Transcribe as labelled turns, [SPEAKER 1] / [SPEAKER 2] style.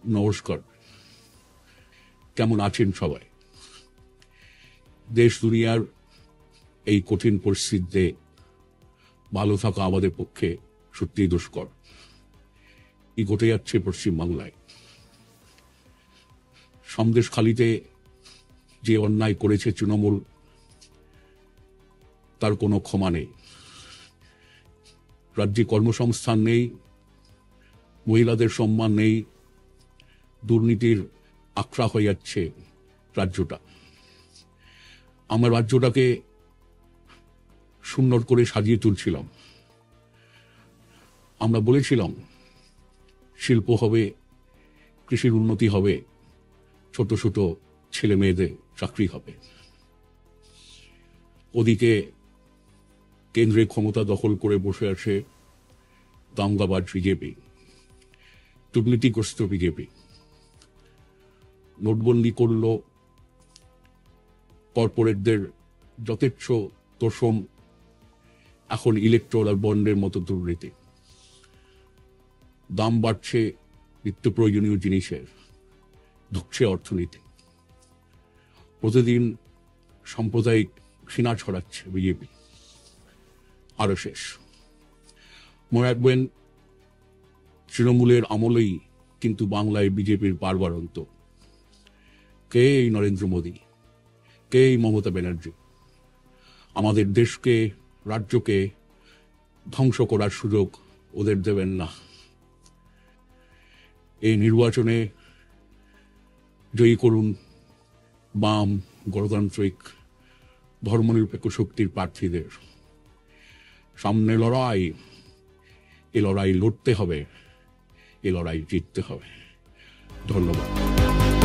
[SPEAKER 1] নমস্কার। কেমন আছেন সবাই? দেশ দুনিয়ার এই কঠিন পরিস্থিতিতে ভালো থাকা আমাদের পক্ষে সত্যিই দুষ্কর। কি ঘটে যাচ্ছে পশ্চিমবাংলায়? সন্দেশখালিতে যে অন্যায় করেছে তৃণমূল, তার কোনো ক্ষমা নেই। রাজ্যে কর্মসংস্থান নেই, মহিলাদের সম্মান নেই, দুর্নীতির আখড়া হয়ে যাচ্ছে রাজ্যটা। আমরা রাজ্যটাকে সুন্দর করে সাজিয়ে তুলছিলাম। আমরা বলেছিলাম শিল্প হবে, কৃষির উন্নতি হবে, ছোট ছোট ছেলে মেয়েদের চাকরি হবে। ওদিকে কেন্দ্রে ক্ষমতা দখল করে বসে আছে দাঙ্গাবাজ বিজেপি, দুর্নীতিগ্রস্ত বিজেপি। নোটবন্দি করল, কর্পোরেটদের যথেচ্ছ তোষণ, এখন ইলেকট্রাল বন্ডের মতো দুর্নীতি। দাম বাড়ছে নিত্য প্রয়োজনীয় জিনিসের, ঢুকছে অর্থনীতি। প্রতিদিন সাম্প্রদায়িক ঘৃণা ছড়াচ্ছে বিজেপি। আরো শেষ মনে রাখবেন, তৃণমূলের আমলেই কিন্তু বাংলায় বিজেপির বারবারন্ত। কে এই নরেন্দ্র মোদী, কে এই মমতা ব্যানার্জি? আমাদের দেশকে, রাজ্যকে ধ্বংস করার সুযোগ ওদের দেবেন না। এই নির্বাচনে জয়ী করুন বাম, গণতান্ত্রিক, ধর্মনিরপেক্ষ শক্তির প্রার্থীদের। সামনে লড়াই, এ লড়াই লড়তে হবে, এ লড়াই জিততে হবে। ধন্যবাদ।